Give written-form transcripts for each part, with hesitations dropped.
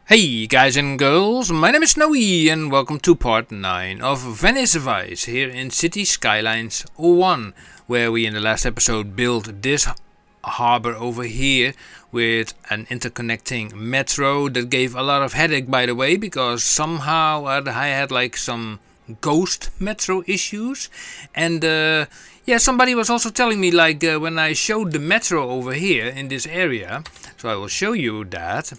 Hey guys and girls, my name is Snowy and welcome to part 9 of Venice Vice here in Cities Skylines 1, where we in the last episode built this harbor over here with an interconnecting metro that gave a lot of headache, by the way, because somehow I had like some ghost metro issues. And yeah, somebody was also telling me like when I showed the metro over here in this area, so I will show you that.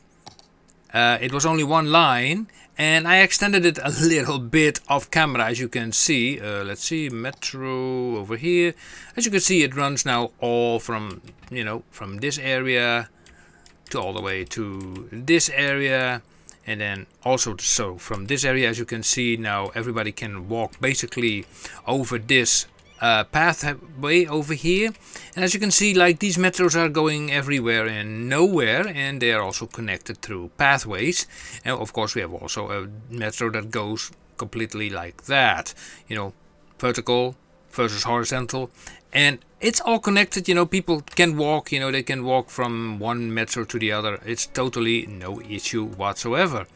It was only one line and I extended it a little bit off camera, as you can see. Let's see, metro over here. As you can see, it runs now all from, from this area to all the way to this area. And then also, so from this area, as you can see, now everybody can walk basically over this pathway over here. And as you can see, like these metros are going everywhere and nowhere, and they are also connected through pathways. And of course we have also a metro that goes completely like that, vertical versus horizontal, and it's all connected. People can walk, they can walk from one metro to the other. It's totally no issue whatsoever.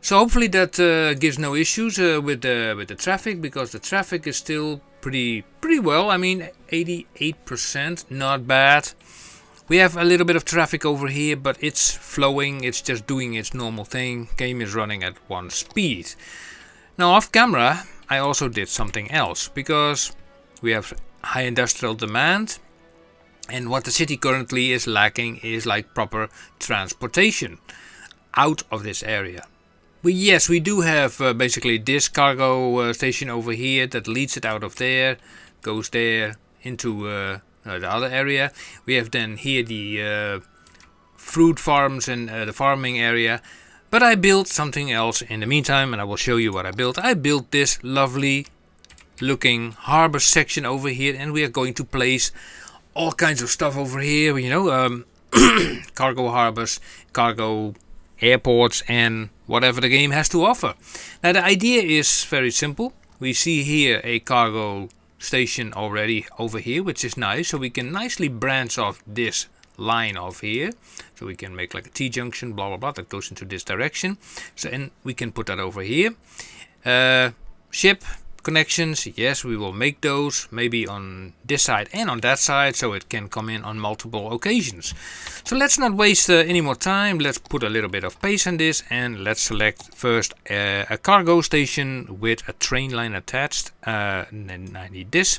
So hopefully that gives no issues with the traffic, because the traffic is still pretty well. I mean, 88%, not bad. We have a little bit of traffic over here, but it's flowing. It's just doing its normal thing. Game is running at one speed. Now off camera, I also did something else, because we have high industrial demand, and what the city currently is lacking is like proper transportation out of this area. But yes, we do have basically this cargo station over here that leads it out of there, goes there into the other area. We have then here the fruit farms and the farming area. But I built something else in the meantime, and I will show you what I built. I built this lovely looking harbor section over here, and we are going to place all kinds of stuff over here, cargo harbors, cargo airports, and whatever the game has to offer. Now the idea is very simple. We see here a cargo station already over here, which is nice, so we can nicely branch off this line off here, so we can make like a T-junction, blah blah blah, that goes into this direction. So, and we can put that over here. Ship connections, yes, we will make those maybe on this side and on that side, so it can come in on multiple occasions. So let's not waste any more time. Let's put a little bit of pace on this, and let's select first a cargo station with a train line attached. And then I need this.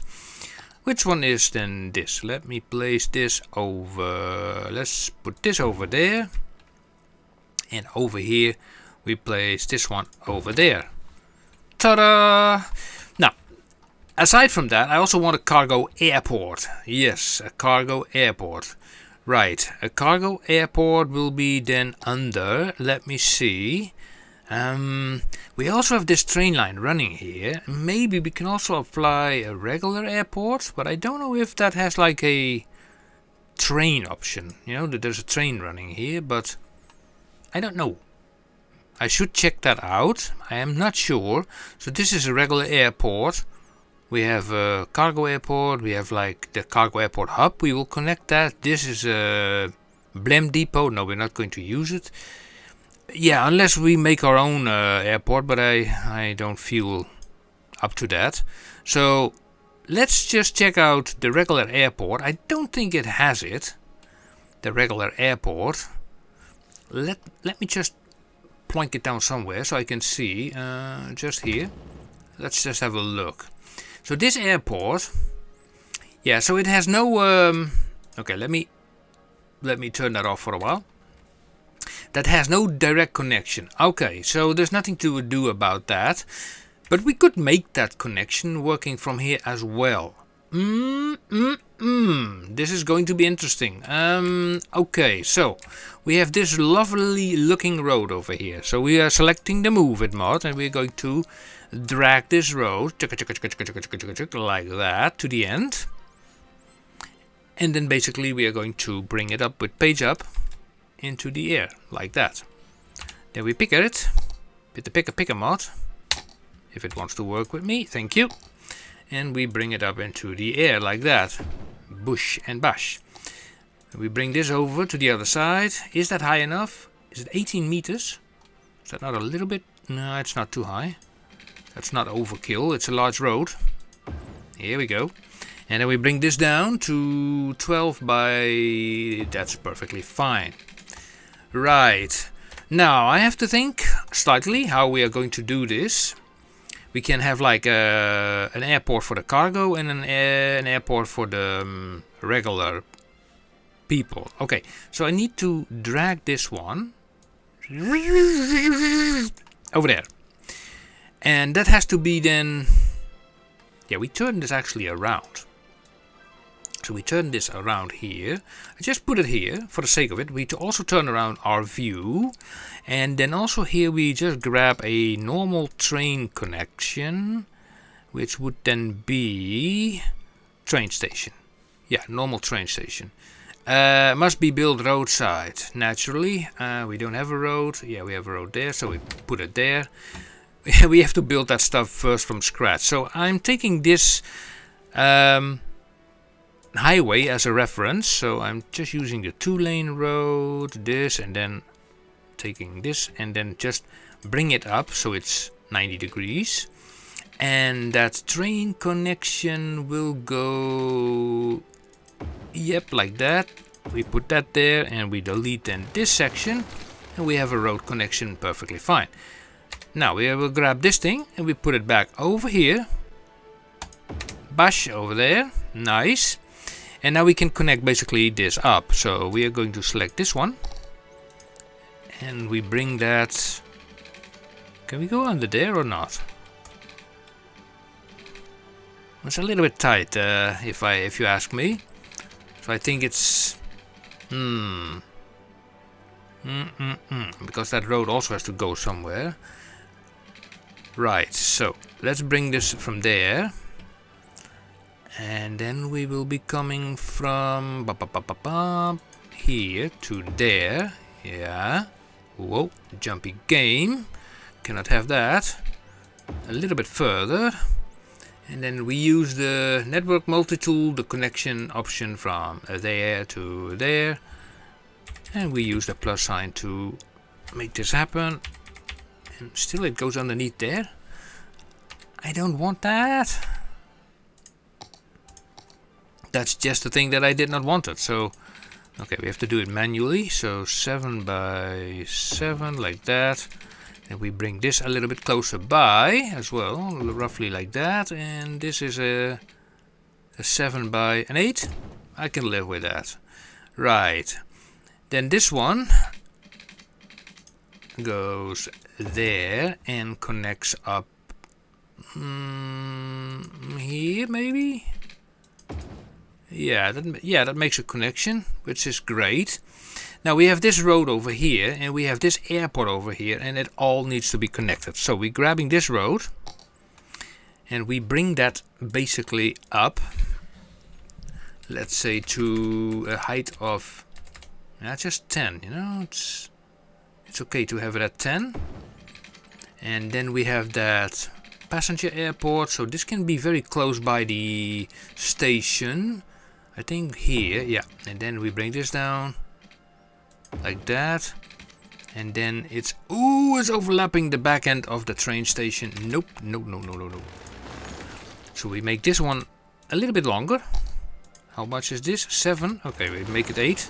Which one is then this? Let me place this over. Let's put this over there, and over here we place this one over there. Ta-da! Now, aside from that, I also want a cargo airport. Yes, a cargo airport. Right, a cargo airport will be then under, let me see. We also have this train line running here. Maybe we can also apply a regular airport, but I don't know if that has like a train option. There's a train running here, but I don't know. I should check that out. I am not sure. So this is a regular airport. We have a cargo airport. We have like the cargo airport hub. We will connect that. This is a Blem depot. No, we're not going to use it. Yeah, unless we make our own airport, but I don't feel up to that. So let's just check out the regular airport. I don't think it has it. The regular airport. Let me just plonk it down somewhere so I can see. Just here. Let's just have a look. So this airport, yeah, so it has no okay, let me turn that off for a while. That has no direct connection. Okay, so there's nothing to do about that, but we could make that connection working from here as well. This is going to be interesting. Okay, so we have this lovely looking road over here. So we are selecting the Move It mod, and we're going to drag this road like that to the end. And then basically we are going to bring it up with page up into the air like that. Then we pick it with the picker mod, if it wants to work with me, thank you. And we bring it up into the air like that. Bush and bash. We bring this over to the other side. Is that high enough? Is it 18 meters? that not a little bit? No, it's not too high. That's not overkill. It's a large road. Here we go. And then we bring this down to 12 by... That's perfectly fine. Right. Now I have to think slightly how we are going to do this. We can have like an airport for the cargo and an airport for the regular people. Okay, so I need to drag this one over there. And that has to be then... Yeah, we turn this actually around. So we turn this around here. I just put it here for the sake of it. We also turn around our view. And then also here we just grab a normal train connection. Which would then be train station. Yeah, normal train station. Must be built roadside. Naturally. We don't have a road. Yeah, we have a road there. So we put it there. We have to build that stuff first from scratch. So I'm taking this highway as a reference. So I'm just using the 2-lane road, this, and then taking this and then just bring it up so it's 90 degrees. And that train connection will go, yep, like that. We put that there and we delete then this section and we have a road connection perfectly fine. Now we will grab this thing and we put it back over here. Bash over there. Nice. And now we can connect basically this up. So we are going to select this one. And we bring that... Can we go under there or not? It's a little bit tight if you ask me. So I think it's... Because that road also has to go somewhere. Right, so let's bring this from there. And then we will be coming from here to there. Yeah. Whoa, jumpy game. Cannot have that. A little bit further. And then we use the network multi-tool, the connection option from there to there. And we use the plus sign to make this happen. And still it goes underneath there. I don't want that. That's just the thing that I did not want it. So, okay, we have to do it manually. So 7 by 7 like that. And we bring this a little bit closer by as well, roughly like that. And this is a 7 by an 8. I can live with that. Right. Then this one goes there and connects up here maybe. Yeah, that makes a connection, which is great. Now we have this road over here and we have this airport over here and it all needs to be connected. So we're grabbing this road and we bring that basically up, let's say to a height of just 10, you know, it's okay to have it at 10. And then we have that passenger airport, so this can be very close by the station. I think here, yeah. And then we bring this down like that. And then it's overlapping the back end of the train station. Nope, no. So we make this one a little bit longer. How much is this? 7. Okay, we make it 8.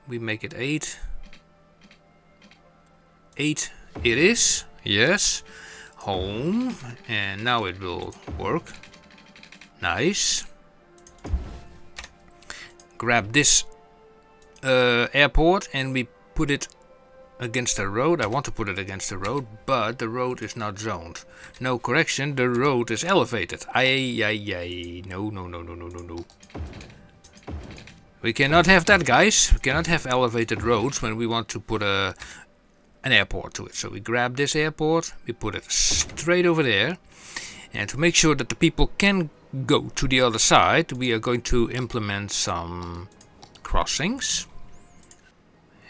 We make it 8. 8 it is. Yes. Home. And now it will work. Nice. Grab this airport and we put it against the road. I want to put it against the road, but the road is not zoned. No, correction, the road is elevated. No. We cannot have that, guys. We cannot have elevated roads when we want to put an airport to it. So we grab this airport, we put it straight over there. And to make sure that the people can go to the other side, we are going to implement some crossings.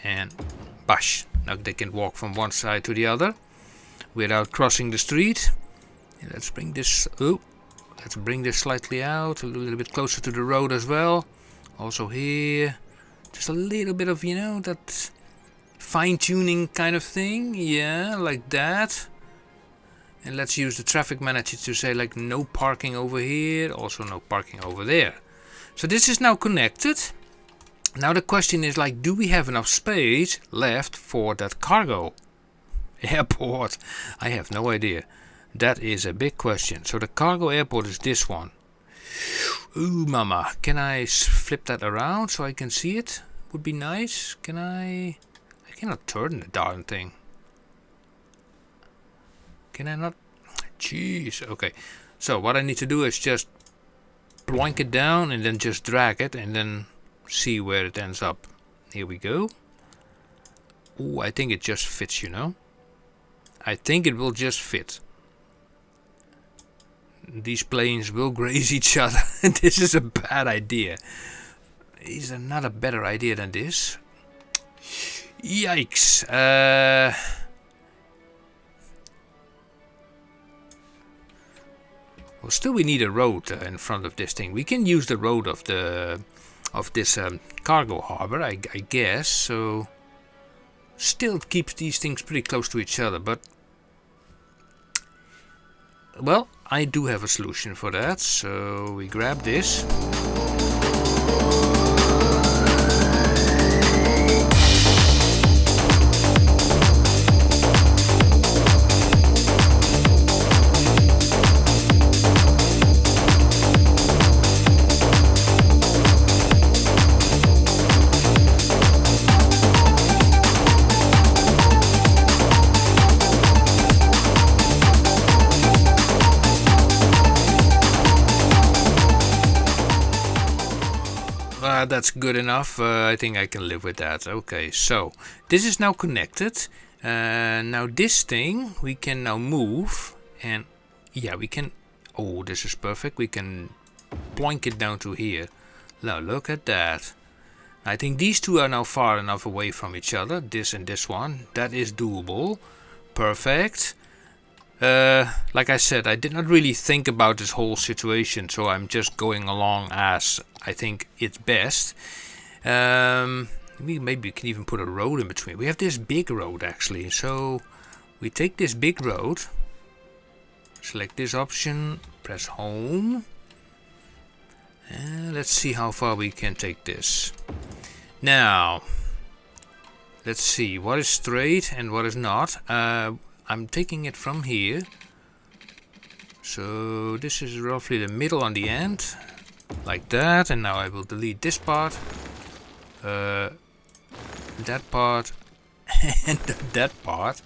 And bash. Now they can walk from one side to the other without crossing the street. And let's bring this let's bring this slightly out, a little bit closer to the road as well. Also here, just a little bit of, you know, that fine-tuning kind of thing. Yeah, like that. And let's use the traffic manager to say like no parking over here, also no parking over there. So this is now connected. Now the question is like, do we have enough space left for that cargo airport? I have no idea. That is a big question. So the cargo airport is this one. Ooh, mama. Can I flip that around so I can see it? Would be nice. Can I cannot turn the darn thing. Can I not? Jeez. Okay. So what I need to do is just ploink it down and then just drag it and then see where it ends up. Here we go. Ooh, I think it just fits, you know. I think it will just fit. These planes will graze each other. This is a bad idea. Is there not a better idea than this? Yikes. Well, still we need a road in front of this thing. We can use the road of this cargo harbor, I guess. So still it keeps these things pretty close to each other, but well, I do have a solution for that. So we grab this. That's good enough. I think I can live with that. Okay, so this is now connected. Now this thing we can now move, and yeah, we can. Oh, this is perfect. We can ploink it down to here. Now look at that. I think these two are now far enough away from each other. This and this one. That is doable. Perfect. Like I said, I did not really think about this whole situation, so I'm just going along as I think it's best. Maybe we can even put a road in between. We have this big road actually, so we take this big road, select this option, press home, and let's see how far we can take this. Now, let's see what is straight and what is not. I'm taking it from here, so this is roughly the middle on the end, like that, and now I will delete this part, that part, and that part,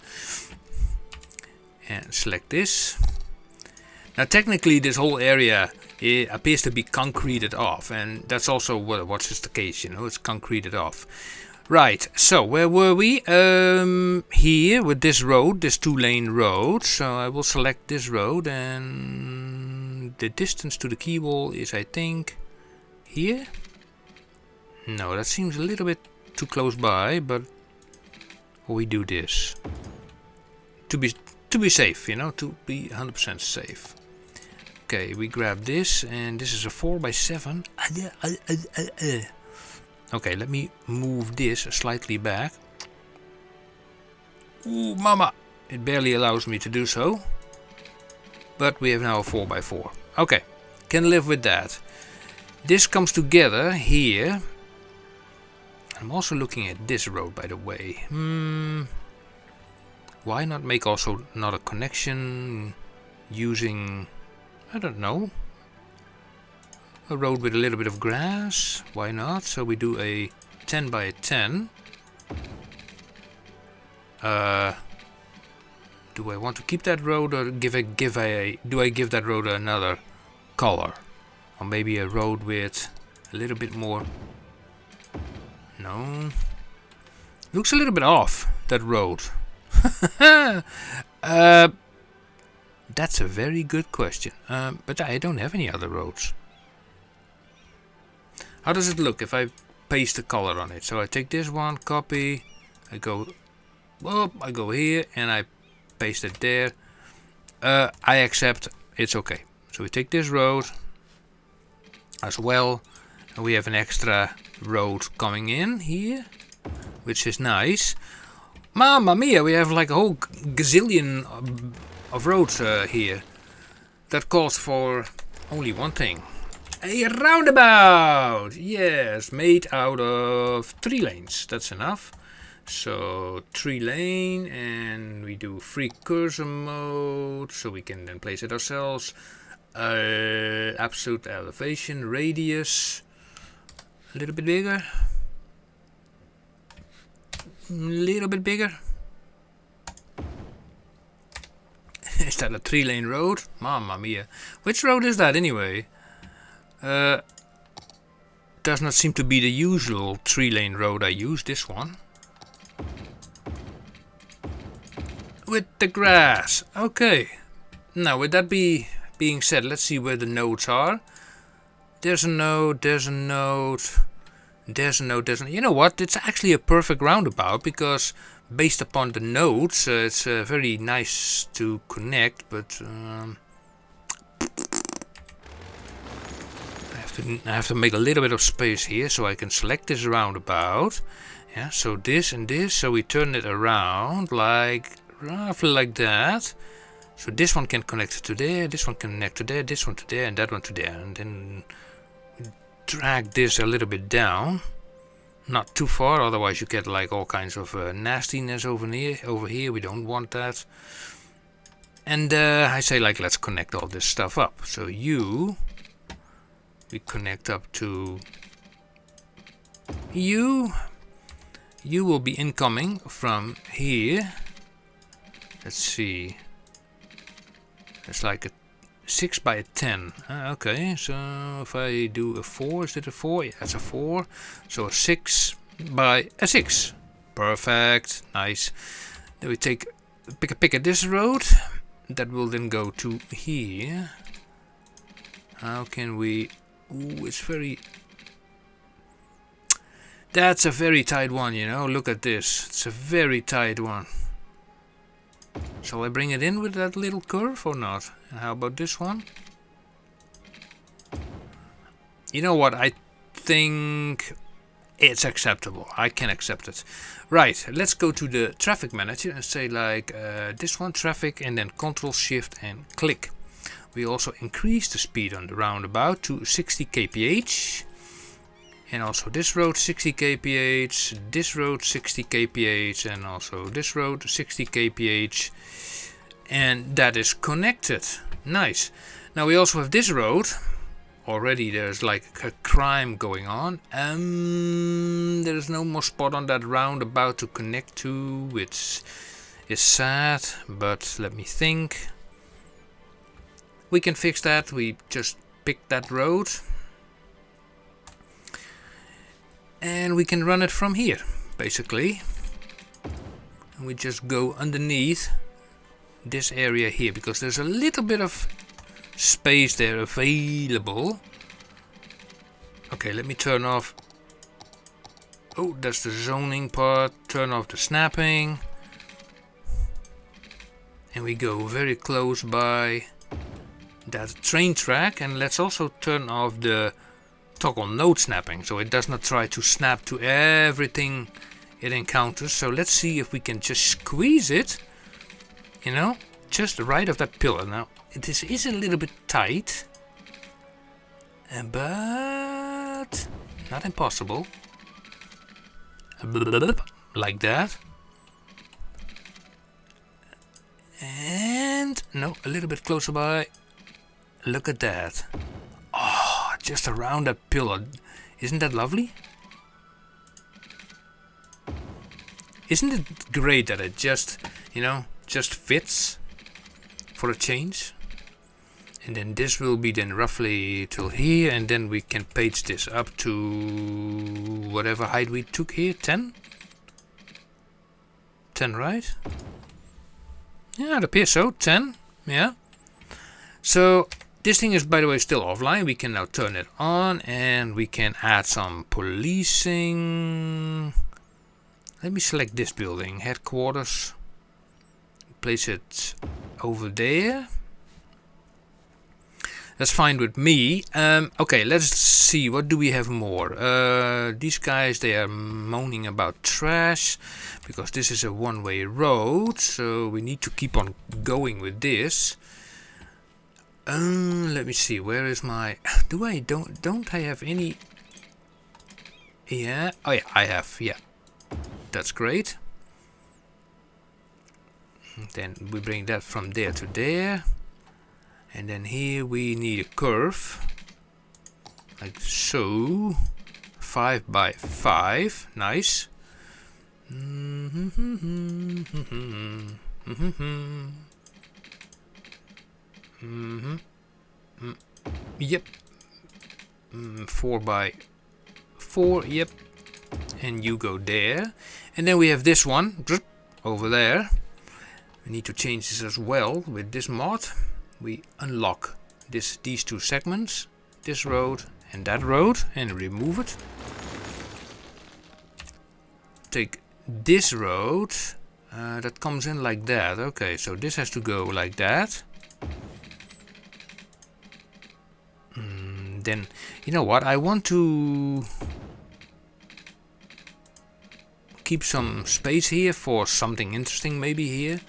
and select this. Now technically this whole area appears to be concreted off, and that's also what's the case, you know, it's concreted off. Right, so where were we? Here with this road, this 2-lane road. So I will select this road, and the distance to the key wall is, I think, here. No, that seems a little bit too close by, but we do this to be safe, you know, to be 100% safe. Okay, we grab this, and this is a 4x7. Okay, let me move this slightly back. Ooh, mama! It barely allows me to do so. But we have now a 4x4. Okay, can live with that. This comes together here. I'm also looking at this road, by the way. Why not make also not a connection using, I don't know, a road with a little bit of grass? Why not? So we do a 10 by 10. Do I want to keep that road or do I give that road another color? Or maybe a road with a little bit more. No. Looks a little bit off, that road. That's a very good question. But I don't have any other roads. How does it look if I paste the color on it? So I take this one, copy, I go here and I paste it there. I accept, it's okay. So we take this road as well, and we have an extra road coming in here, which is nice. Mamma mia, we have like a whole gazillion of roads here. That calls for only one thing. A roundabout! Yes, made out of 3 lanes. That's enough. So 3 lane, and we do free cursor mode, so we can then place it ourselves. Absolute elevation, radius, a little bit bigger. Little bit bigger. Is that a 3 lane road? Mamma mia. Which road is that anyway? Does not seem to be the usual 3 lane road I use. This one. With the grass. Okay. Now with that being said, let's see where the nodes are. There's a node, there's a node. There's a node, there's a node. You know what? It's actually a perfect roundabout because based upon the nodes, it's very nice to connect, but I have to make a little bit of space here so I can select this roundabout. Yeah, so this and this, so we turn it around like roughly like that. So this one can connect to there, this one can connect to there, this one to there, and that one to there, and then drag this a little bit down, not too far, otherwise you get like all kinds of nastiness over here. We don't want that. And I say like let's connect all this stuff up. So we connect up to you. You will be incoming from here. Let's see. It's like a 6 by a 10. Okay, so if I do a 4, is it a 4? Yeah, that's a 4. So a 6 by a 6. Perfect. Nice. Then we pick a pick at this road. That will then go to here. How can we... Ooh, it's very... That's a very tight one, you know. Look at this. It's a very tight one. Shall I bring it in with that little curve or not? And how about this one? You know what? I think it's acceptable. I can accept it. Right. Let's go to the traffic manager and say like this one, traffic, and then Control Shift and click. We also increase the speed on the roundabout to 60 kph. And also this road 60 kph, this road 60 kph, and also this road 60 kph. And that is connected. Nice. Now we also have this road. Already there's like a crime going on. There is no more spot on that roundabout to connect to, which is sad, but let me think. We can fix that. We just pick that road. And we can run it from here, basically. And we just go underneath this area here, because there's a little bit of space there available. Okay, let me turn off. Oh, that's the zoning part. Turn off the snapping. And we go very close by that train track. And let's also turn off the toggle node snapping, so it does not try to snap to everything it encounters. So let's see if we can just squeeze it, you know, just right of that pillar. Now this is a little bit tight, but not impossible. Like that. And no, a little bit closer by. Look at that. Oh, just around that pillar. Isn't that lovely? Isn't it great that it just, you know, just fits for a change? And then this will be then roughly till here, and then we can page this up to whatever height we took here, 10? 10, right? Yeah, it appears so, 10, yeah. So this thing is, by the way, still offline. We can now turn it on, and we can add some policing. Let me select this building, headquarters. Place it over there. That's fine with me. Okay, let's see. What do we have more? These guys, they are moaning about trash because this is a one-way road. So we need to keep on going with this. Let me see. Where is my? Don't I have any? Yeah. Oh yeah, I have. Yeah, that's great. Then we bring that from there to there. And then here we need a curve, like so, 5 by 5, nice. Yep. 4 by 4, yep. And you go there. And then we have this one, over there. We need to change this as well with this mod. We unlock these two segments, this road and that road, and remove it. Take this road, that comes in like that. Okay, so this has to go like that. Then, you know what, I want to keep some space here for something interesting, maybe here.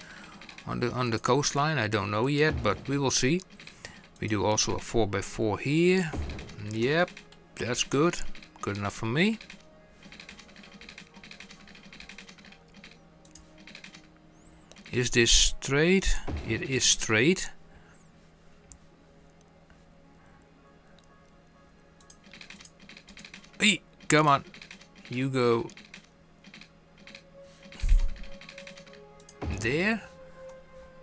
On the coastline, I don't know yet, but we will see. We do also a 4 by 4 here. Yep, that's good. Good enough for me. Is this straight? It is straight. Hey, come on. You go there.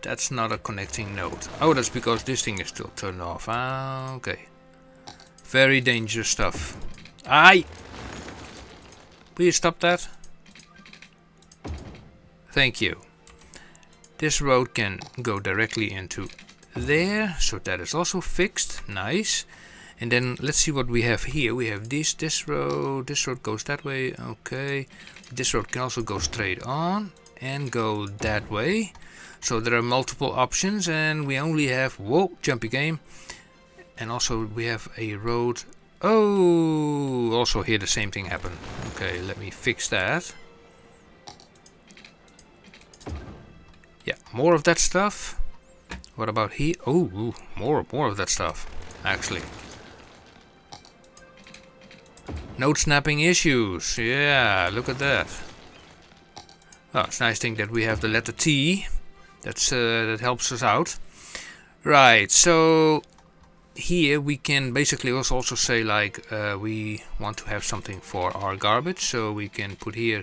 That's not a connecting node. Oh, that's because this thing is still turned off. Ah, okay. Very dangerous stuff. Aye! Please stop that. Thank you. This road can go directly into there. So that is also fixed. Nice. And then let's see what we have here. We have this road. This road goes that way. Okay. This road can also go straight on and go that way. So there are multiple options, and we only have, whoa, jumpy game. And also we have a road. Oh, also here the same thing happened. Okay, let me fix that. Yeah, more of that stuff. What about here? Oh, more of that stuff, actually. Node snapping issues. Yeah, look at that. Oh, it's a nice thing that we have the letter T. That helps us out. Right, so here we can basically also say like we want to have something for our garbage. So we can put here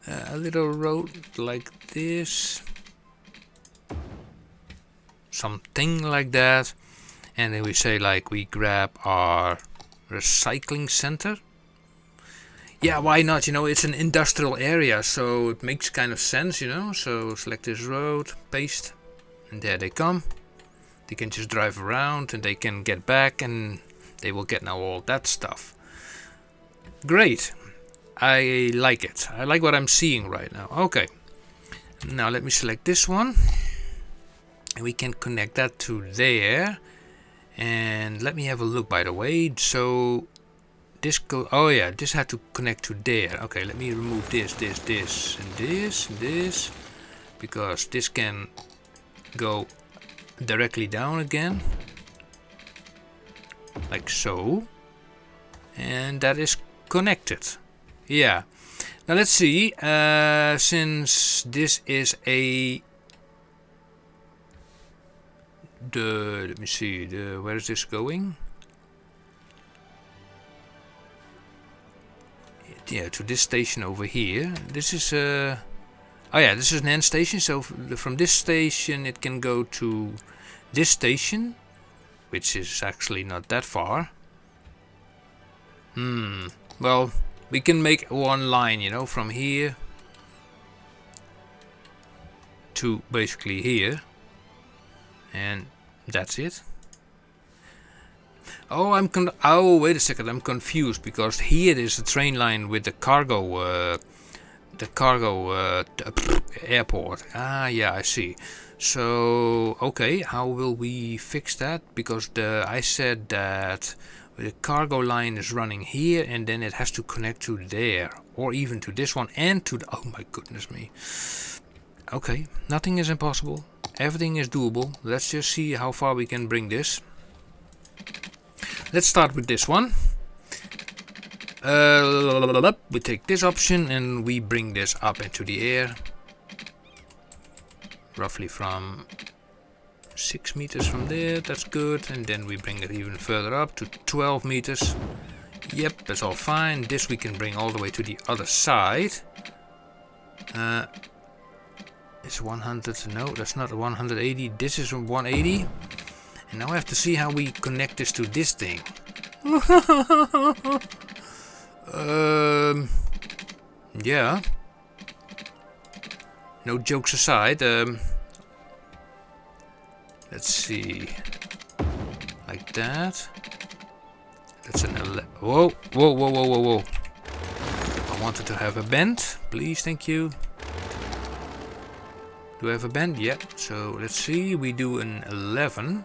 a little road like this. Something like that. And then we say like we grab our recycling center. Yeah, why not? You know, it's an industrial area, so it makes kind of sense, you know. So select this road, paste, and there they come. They can just drive around and they can get back and they will get now all that stuff. Great. I like it. I like what I'm seeing right now. Okay. Now let me select this one. And we can connect that to there. And let me have a look, by the way. So this go, oh yeah, this had to connect to there. Okay, let me remove this, and this, because this can go directly down again, like so, and that is connected. Yeah. Now let's see. Since this is a let me see. Where is this going? Yeah, to this station over here. This is oh yeah, this is an end station. So from this station it can go to this station, which is actually not that far. Well, we can make one line, you know, from here to basically here, and that's it. Oh, oh, wait a second, I'm confused, because here is the train line with the cargo airport. Ah, yeah, I see. So okay, how will we fix that? Because I said that the cargo line is running here and then it has to connect to there, or even to this one and to the, oh my goodness me. Okay, nothing is impossible, everything is doable. Let's just see how far we can bring this. Let's start with this one. We take this option and we bring this up into the air, roughly from 6 meters from there. That's good. And then we bring it even further up to 12 meters. Yep, that's all fine. This we can bring all the way to the other side. It's 100. No, that's not 180. This is 180. And now I have to see how we connect this to this thing. Yeah. No jokes aside. Let's see. Like that. That's an whoa, whoa, whoa, whoa, whoa, whoa. I wanted to have a bend. Please, thank you. Do I have a bend? Yeah. So let's see. We do an 11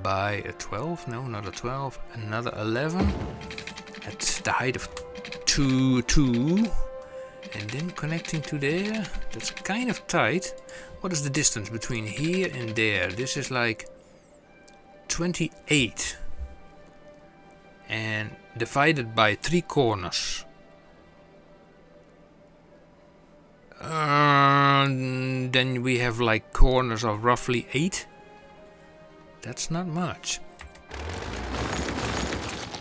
by a 12. No, not a 12. Another 11. At the height of 2. And then connecting to there. That's kind of tight. What is the distance between here and there? This is like 28. And divided by 3 corners. Then we have like corners of roughly 8. That's not much.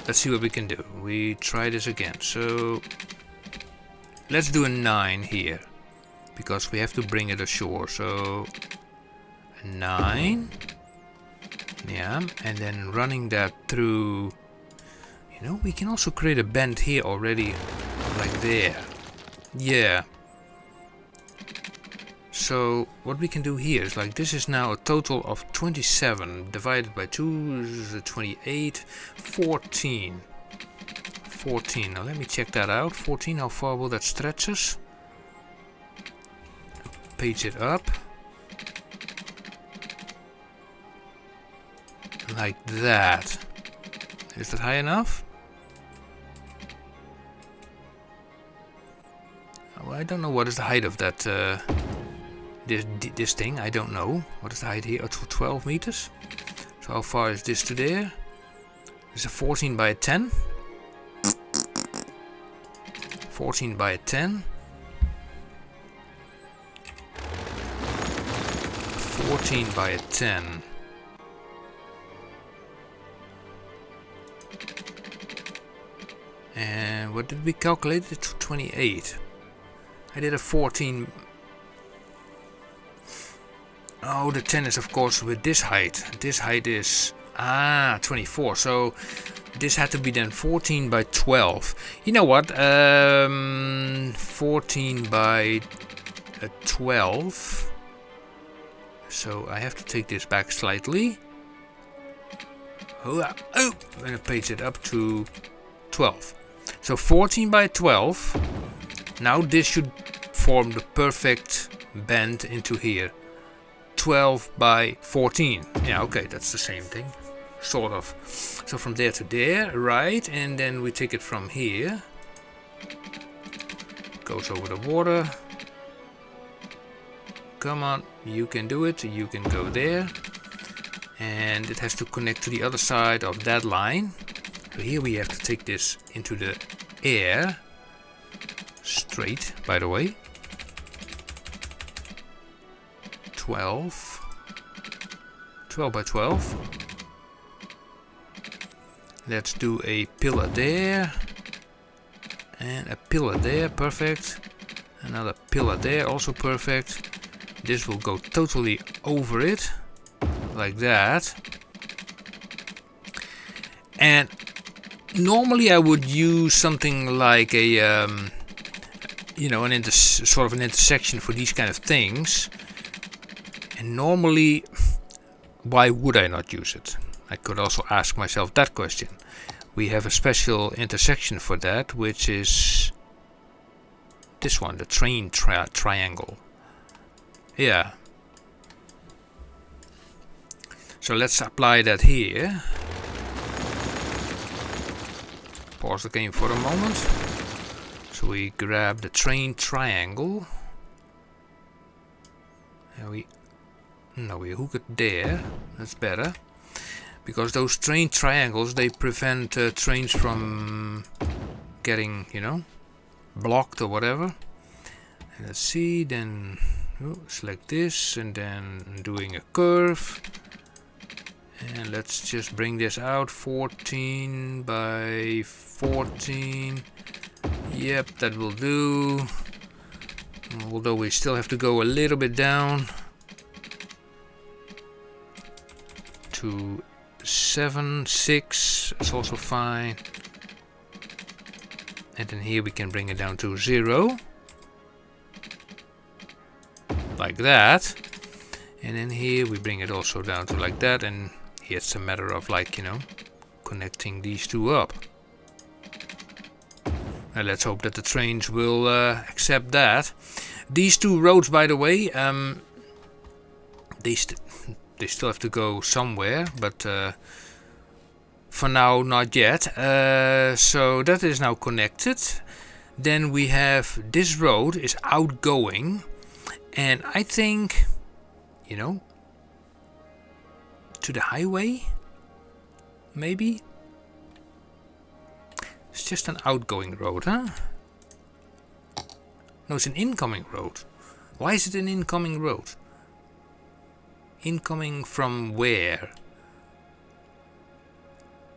Let's see what we can do. We try this again. So let's do a 9 here, because we have to bring it ashore. So a 9. Yeah, and then running that through. You know, we can also create a bend here already, like there. Yeah. So what we can do here is like, this is now a total of 27 divided by 2 is 28, 14. 14. Now let me check that out. 14, how far will that stretch us? Page it up. Like that. Is that high enough? Oh, I don't know what is the height of that this thing. I don't know. What is the height here? Oh, 12 meters. So how far is this to there? It's a 14 by a 10. 14 by a 10. 14 by a 10. And what did we calculate it to? 28. I did a 14. Oh, the 10 is of course with this height. This height is 24. So this had to be then 14 by 12. You know what? 14 by 12. So I have to take this back slightly. Oh, I'm gonna page it up to 12. So 14 by 12. Now this should form the perfect bend into here. 12 by 14. Yeah, okay, that's the same thing. Sort of. So from there to there, right? And then we take it from here. Goes over the water. Come on, you can do it. You can go there. And it has to connect to the other side of that line. So here we have to take this into the air. Straight, by the way. 12 by 12. Let's do a pillar there. And a pillar there, perfect. Another pillar there, also perfect. This will go totally over it. Like that. And normally I would use something like a you know, sort of an intersection for these kind of things. And normally, why would I not use it? I could also ask myself that question. We have a special intersection for that, which is this one, the train triangle. Yeah, So let's apply that here. Pause the game for a moment. So we grab the train triangle. And we hook it there. That's better. Because those train triangles, they prevent trains from getting, you know, blocked or whatever. And let's see, then select this and then doing a curve. And let's just bring this out 14 by 14. Yep, that will do. Although we still have to go a little bit down to 7, 6. It's also fine. And then here we can bring it down to 0. Like that. And then here we bring it also down to like that. And here it's a matter of, like, you know, connecting these two up. And let's hope that the trains will accept that. These two roads, by the way, they still have to go somewhere, but for now not yet. So that is now connected. Then we have this road is outgoing, and I think, you know, to the highway, maybe. It's just an outgoing road, huh? No, it's an incoming road. Why is it an incoming road? Incoming from where?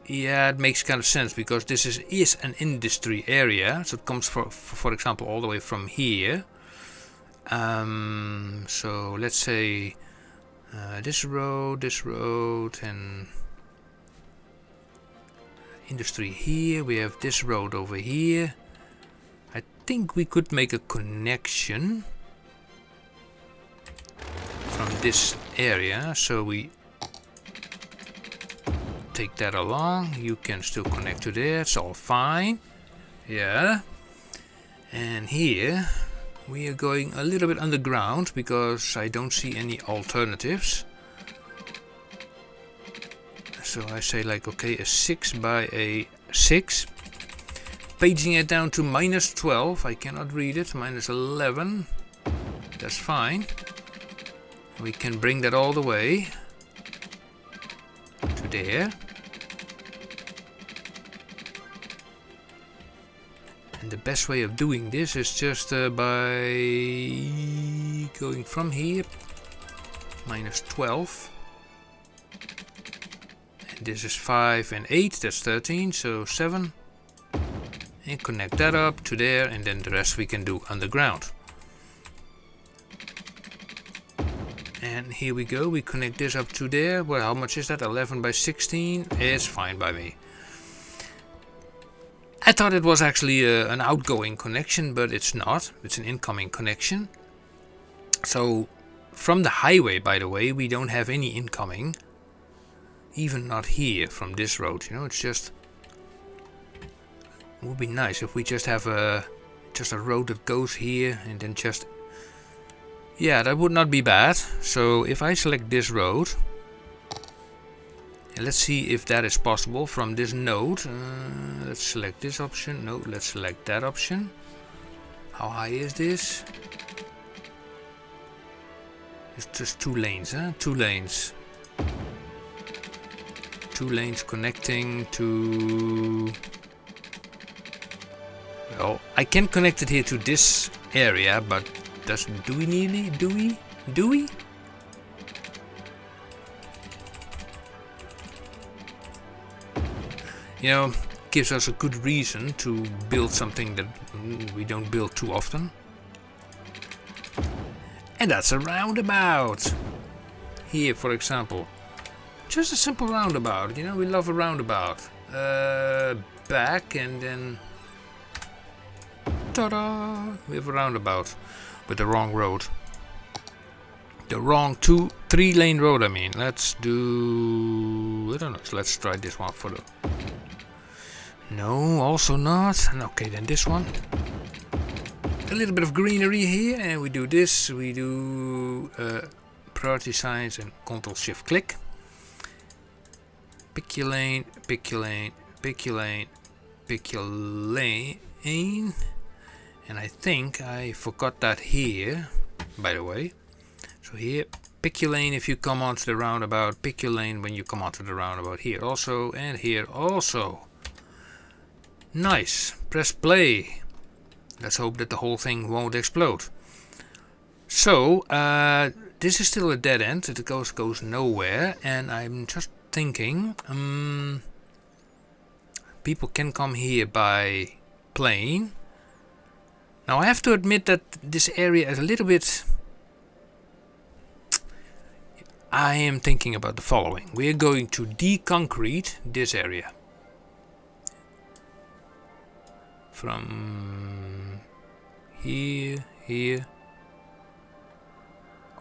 Yeah, it makes kind of sense because this is an industry area. So it comes for example all the way from here. So let's say this road, and industry here. We have this road over here. I think we could make a connection from this area. So we take that along. You can still connect to there. It's all fine. Yeah. And here we are going a little bit underground because I don't see any alternatives. So I say, like, okay, a 6 by a 6. Paging it down to -12. I cannot read it. -11. That's fine. We can bring that all the way to there. And the best way of doing this is just by going from here, -12. And this is 5 and 8, that's 13, so 7. And connect that up to there, and then the rest we can do underground. And here we go, we connect this up to there. Well, how much is that? 11 by 16 is fine by me. I thought it was actually an outgoing connection, but it's not. It's an incoming connection. So from the highway, by the way, we don't have any incoming. Even not here from this road, you know. It's just, it would be nice if we just have a road that goes here and then just, yeah, that would not be bad. So if I select this road, and let's see if that is possible from this node. Let's select this option. No, let's select that option. How high is this? It's just 2 lanes, huh? 2 lanes. 2 lanes connecting to... Well, I can connect it here to this area, but do we really? Do we? You know, gives us a good reason to build something that we don't build too often. And that's a roundabout. Here, for example. Just a simple roundabout, you know, we love a roundabout. Back and then... Ta-da! We have a roundabout with the wrong road. The wrong 3 lane road, I mean. Let's do... I don't know, so let's try this one for the... No, also not. Okay, then this one. A little bit of greenery here, and we do this. We do priority signs and Ctrl-Shift-Click. pick your lane, pick your lane, pick your lane, pick your lane. And I think I forgot that here, by the way. So here, pick your lane if you come onto the roundabout, pick your lane when you come onto the roundabout here also, and here also. Nice, press play. Let's hope that the whole thing won't explode. So, this is still a dead end, it goes nowhere, and I'm just thinking, people can come here by plane. Now I have to admit that this area is a little bit... I am thinking about the following. We are going to deconcrete this area. From here,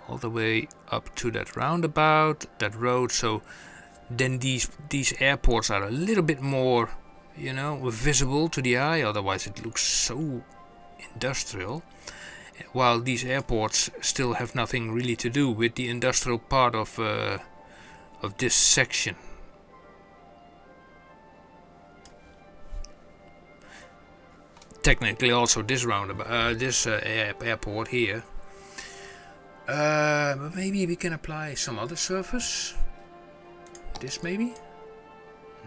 all the way up to that roundabout, that road, so then these airports are a little bit more, you know, visible to the eye, otherwise it looks so industrial, while these airports still have nothing really to do with the industrial part of this section. Technically also this roundabout, airport here. But maybe we can apply some other surface. This maybe?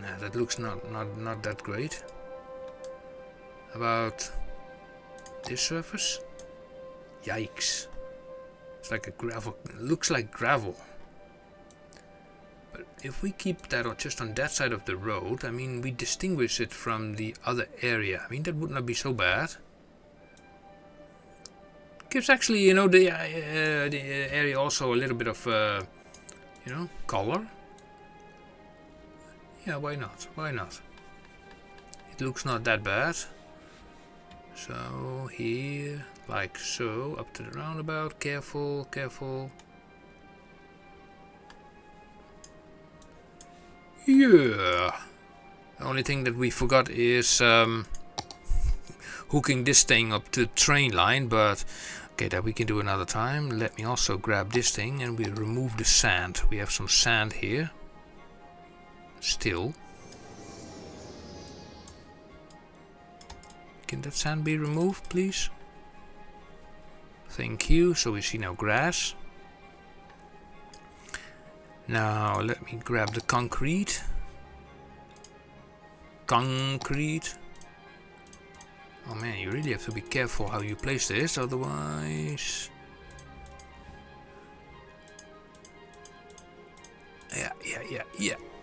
Nah, that looks not that great. About this surface? Yikes. It's like a gravel, looks like gravel. But if we keep that just on that side of the road, I mean, we distinguish it from the other area. I mean, that would not be so bad. Gives actually, you know, the area also a little bit of, you know, color. Yeah, why not? Why not? It looks not that bad. So here, like so, up to the roundabout. Careful, careful. Yeah. The only thing that we forgot is hooking this thing up to the train line, but okay, that we can do another time. Let me also grab this thing and we remove the sand. We have some sand here. Still. Can that sand be removed, please? Thank you. So we see now grass. Now let me grab the concrete. Concrete. Oh man, you really have to be careful how you place this, otherwise...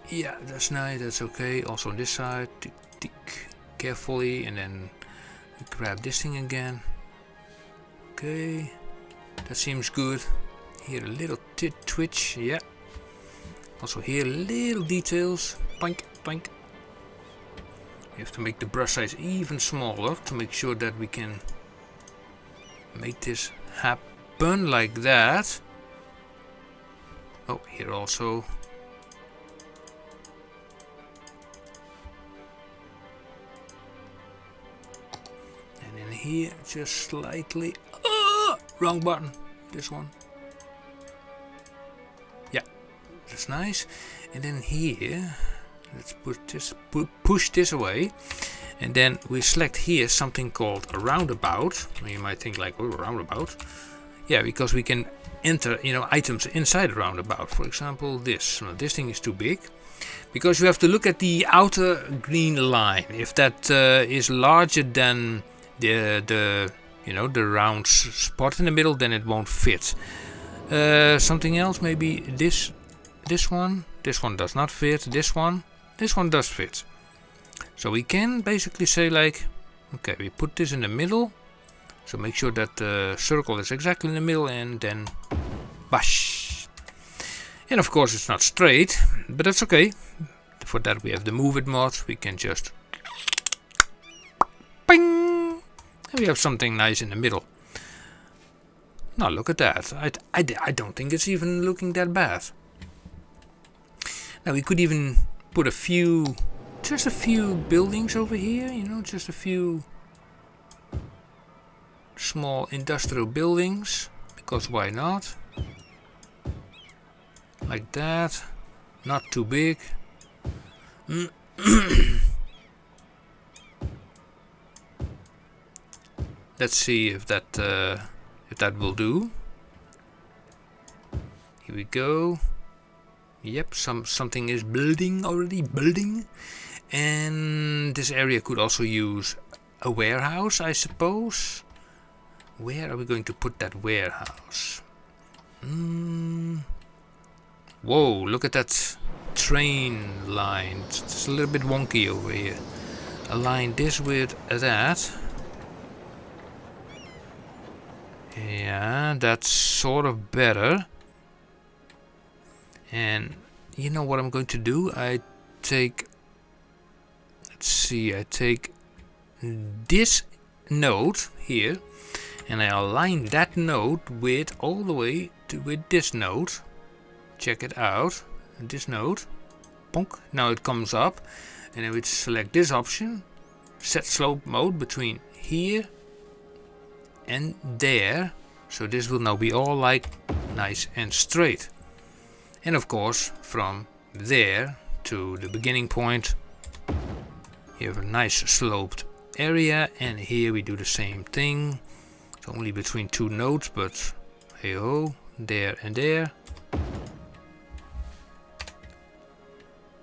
Yeah, that's nice, that's okay. Also on this side, tick, tick, carefully, and then we grab this thing again. Okay, that seems good. Here a little twitch, yeah. Also here little details, boink, boink. We have to make the brush size even smaller to make sure that we can make this happen like that. Oh, here also. And then here, just slightly. Wrong button. This one. Yeah, that's nice. And then here. Let's put this, push this away, and then we select here something called a roundabout. You might think like, oh, roundabout. Yeah, because we can enter, you know, items inside a roundabout. For example, this. Now, this thing is too big, because you have to look at the outer green line. If that is larger than the you know, the round spot in the middle, then it won't fit. Something else, maybe this one. This one does not fit. This one does fit. So we can basically say like, okay, we put this in the middle. So make sure that the circle is exactly in the middle, and then bash. And of course it's not straight, but that's okay. For that we have the move it mod. We can just bing, and we have something nice in the middle. Now look at that. I don't think it's even looking that bad. Now we could even put just a few buildings over here, you know, just a few small industrial buildings, because why not? Like that, not too big. Let's see if that will do. Here we go. Yep, something is already building. And this area could also use a warehouse, I suppose. Where are we going to put that warehouse? Whoa, look at that train line. It's a little bit wonky over here. Align this with that. Yeah, that's sort of better. And you know what I'm going to do? I take this node here, and I align that node with all the way with this node. Check it out. This node. Bonk. Now it comes up, and then we select this option. Set slope mode between here and there. So this will now be all like nice and straight. And of course, from there to the beginning point, you have a nice sloped area, and here we do the same thing. It's only between two nodes, but hey ho, there and there.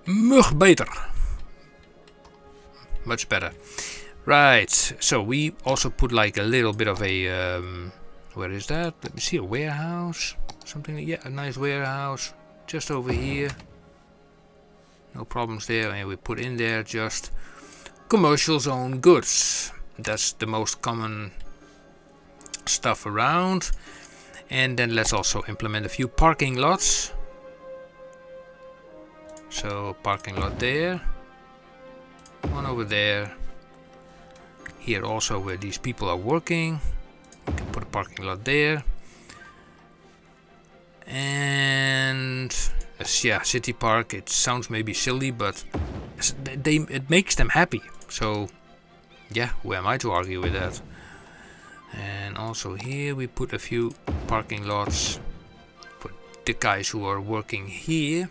Much better. Much better. Right, so we also put like a little bit of a, where is that? Let me see, a warehouse. Something, yeah, a nice warehouse. Just over here. No problems there. And we put in there just commercial zone goods. That's the most common stuff around. And then let's also implement a few parking lots. So parking lot there. One over there. Here also where these people are working. We can put a parking lot there. And yeah, city park, it sounds maybe silly, but it makes them happy. So yeah, who am I to argue with that? And also here we put a few parking lots for the guys who are working here.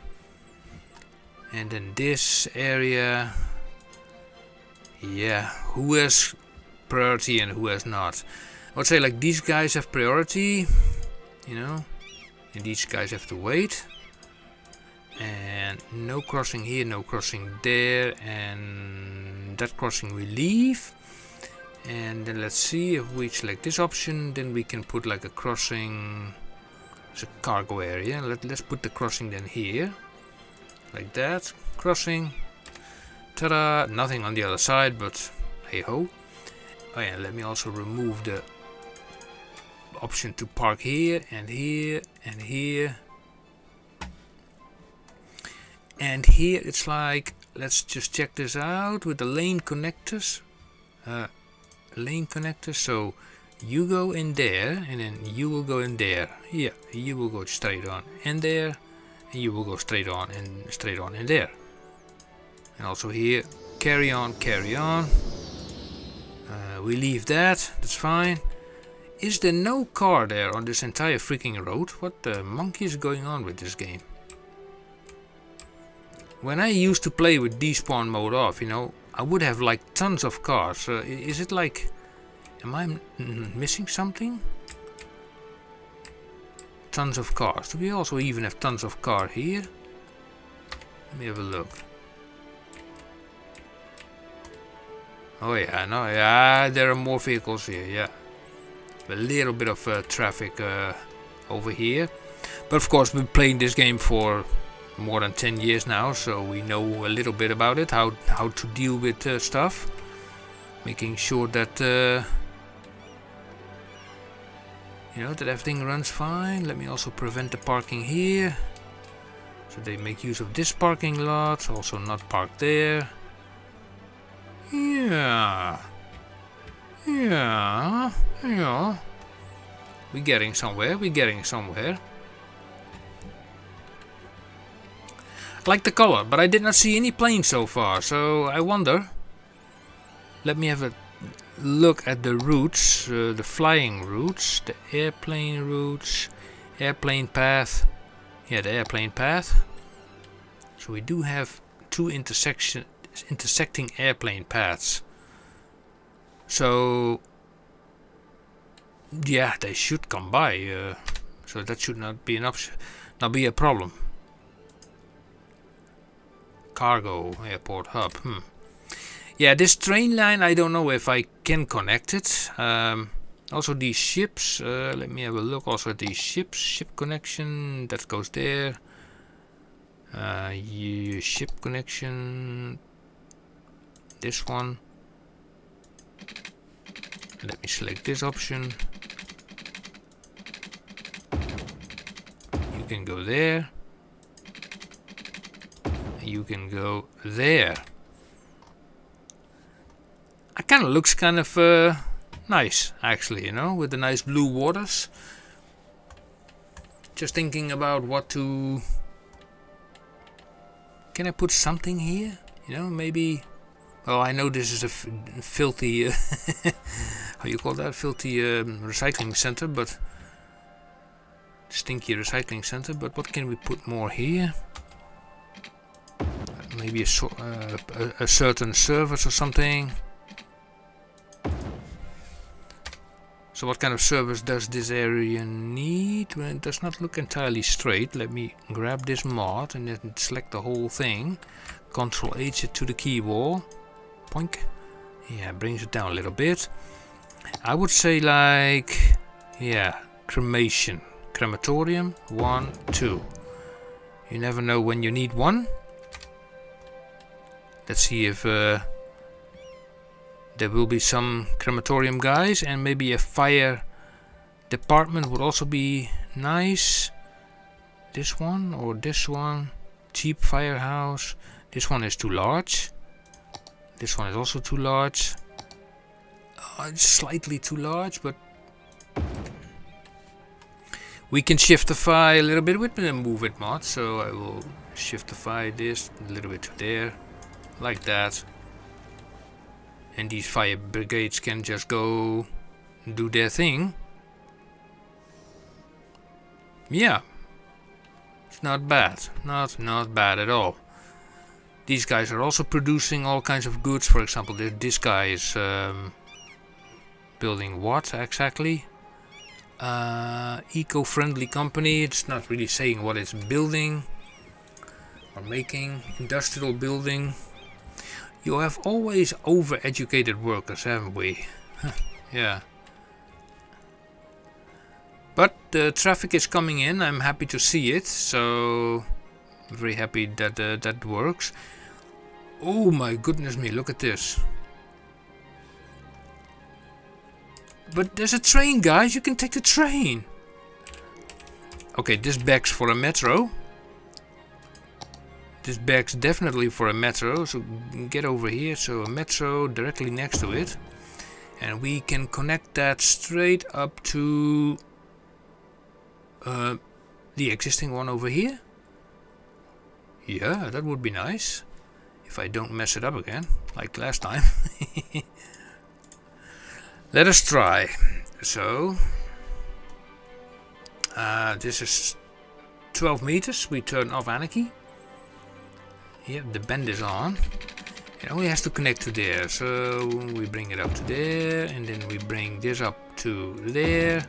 And then this area, yeah, who has priority and who has not? I would say like these guys have priority, you know, and these guys have to wait. And no crossing here, no crossing there, and that crossing we leave. And then let's see, if we select this option, then we can put like a crossing. It's a cargo area. Let's put the crossing then here, like that. Crossing. Ta-da! Nothing on the other side, but hey ho. Oh yeah, let me also remove the option to park here and here and here. And here it's like, let's just check this out with the lane connectors. So you go in there, and then you will go in there. Yeah, you will go straight on in there, and you will go straight on in there. And also here, carry on. We leave that, that's fine. Is there no car there on this entire freaking road? What the monkey is going on with this game? When I used to play with DESPAWN mode off, you know, I would have like tons of cars. Is it like, am I missing something? Tons of cars. Do we also even have tons of car here? Let me have a look. Oh yeah, no, yeah, there are more vehicles here, yeah. A little bit of traffic over here. But of course, we've been playing this game for more than 10 years now, so we know a little bit about it, how to deal with stuff. Making sure that, you know, that everything runs fine. Let me also prevent the parking here. So they make use of this parking lot, also not parked there. Yeah. We're getting somewhere, I like the color, but I did not see any planes so far, so I wonder. Let me have a look at the routes, the flying routes, the airplane routes, airplane path. Yeah, the airplane path. So we do have two intersecting airplane paths. So yeah, they should come by. So that should not be an option, not be a problem. Cargo airport hub. Yeah, this train line, I don't know if I can connect it. Also these ships, let me have a look also at these ships. Ship connection, that goes there. Ship connection, this one. Let me select this option. You can go there. You can go there. It kind of looks kind of nice, actually, you know, with the nice blue waters. Just thinking about what to... Can I put something here? You know, maybe... Oh, I know this is a filthy... how you call that? Filthy recycling center, but... Stinky recycling center, but what can we put more here? Maybe a certain service or something. So what kind of service does this area need? Well, it does not look entirely straight. Let me grab this mod and then select the whole thing. Control H it to the keyboard. Poink. Yeah, brings it down a little bit. I would say like, yeah, cremation. Crematorium, 1, 2. You never know when you need one. Let's see if there will be some crematorium guys, and maybe a fire department would also be nice. This one or this one. Cheap firehouse. This one is too large. This one is also too large. It's slightly too large, but we can shiftify a little bit with the move it mod. So I will shiftify this a little bit to there, like that. And these fire brigades can just go do their thing. Yeah, it's not bad, not bad at all. These guys are also producing all kinds of goods. For example, this guy is building what exactly? Eco-friendly company. It's not really saying what it's building or making. Industrial building. You have always over-educated workers, haven't we? Yeah. But the traffic is coming in. I'm happy to see it. So very happy that that works. Oh my goodness me! Look at this. But there's a train, guys. You can take the train. Okay, this begs for a metro. This begs definitely for a metro, so get over here. So a metro directly next to it. And we can connect that straight up to the existing one over here. Yeah, that would be nice. If I don't mess it up again, like last time. Let us try. So, this is 12 meters. We turn off anarchy. Yep, the bend is on. It only has to connect to there. So we bring it up to there, and then we bring this up to there,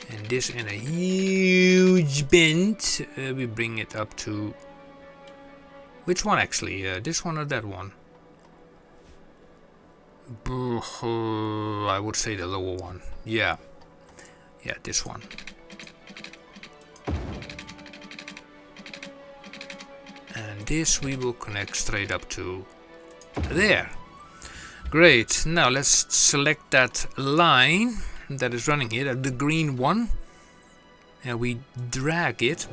and this in a huge bend. We bring it up to which one actually? This one or that one? I would say the lower one. Yeah, this one. And this we will connect straight up to there. Great. Now let's select that line that is running here, the green one, and we drag it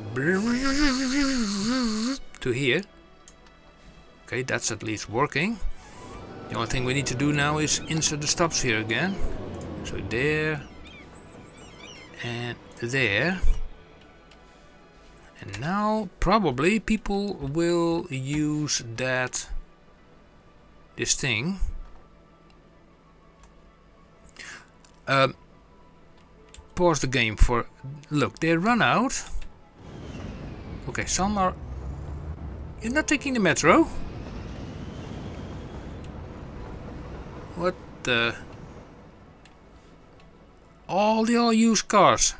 to here. Okay, that's at least working. The only thing we need to do now is insert the stops here again. So there and there. And now probably people will use this thing. Pause the game for... Look, they run out. Okay, some are... You're not taking the metro? What the? All the all-used cars.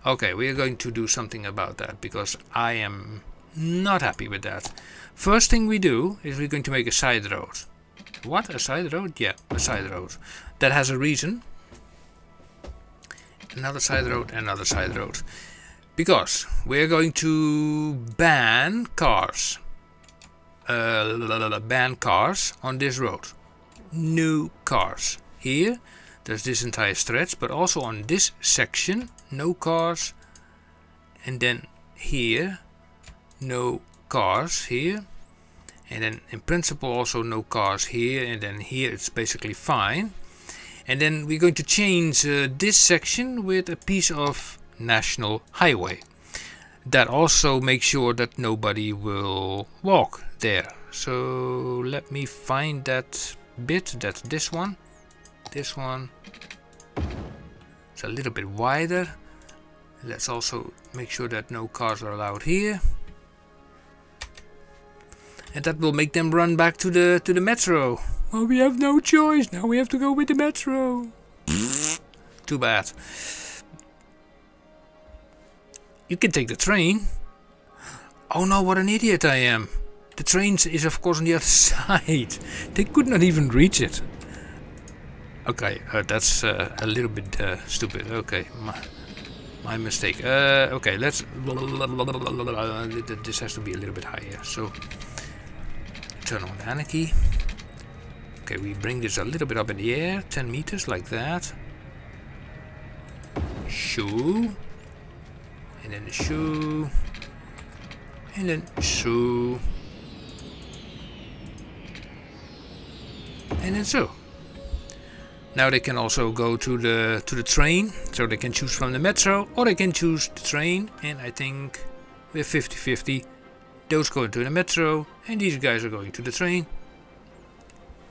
Okay, we are going to do something about that because I am not happy with that. First thing we do is we're going to make a side road. What? A side road? Yeah, a side road. That has a reason. Another side road, another side road. Because we're going to ban cars. Ban cars on this road. No cars. Here, there's this entire stretch, but also on this section, no cars. And then here, no cars here. And then in principle also no cars here, and then here it's basically fine. And then we're going to change this section with a piece of national highway. That also makes sure that nobody will walk there. So let me find that bit. That's this one. This one. It's a little bit wider. Let's also make sure that no cars are allowed here. And that will make them run back to the metro. Oh, we have no choice. Now we have to go with the metro. Too bad. You can take the train. Oh no, what an idiot I am. The train is of course on the other side. They could not even reach it. Okay, that's a little bit stupid. Okay, my mistake. Okay, let's... This has to be a little bit higher. So, turn on anarchy. Okay, we bring this a little bit up in the air. 10 meters, like that. Shoo. And then shoo. And then shoo. And then so. Now they can also go to the train, so they can choose from the metro, or they can choose the train, and I think we're 50-50. Those going to the metro, and these guys are going to the train.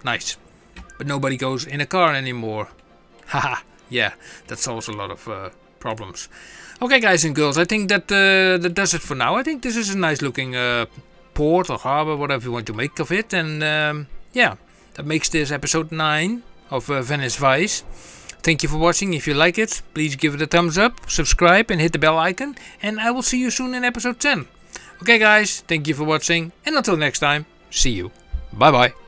Nice. But nobody goes in a car anymore. Haha, yeah, that solves a lot of problems. Okay guys and girls, I think that that does it for now. I think this is a nice looking port or harbor, whatever you want to make of it. And yeah, that makes this episode 9 of Venice Vice. Thank you for watching. If you like it, please give it a thumbs up, subscribe and hit the bell icon. And I will see you soon in episode 10. Okay guys, thank you for watching. And until next time, see you. Bye bye.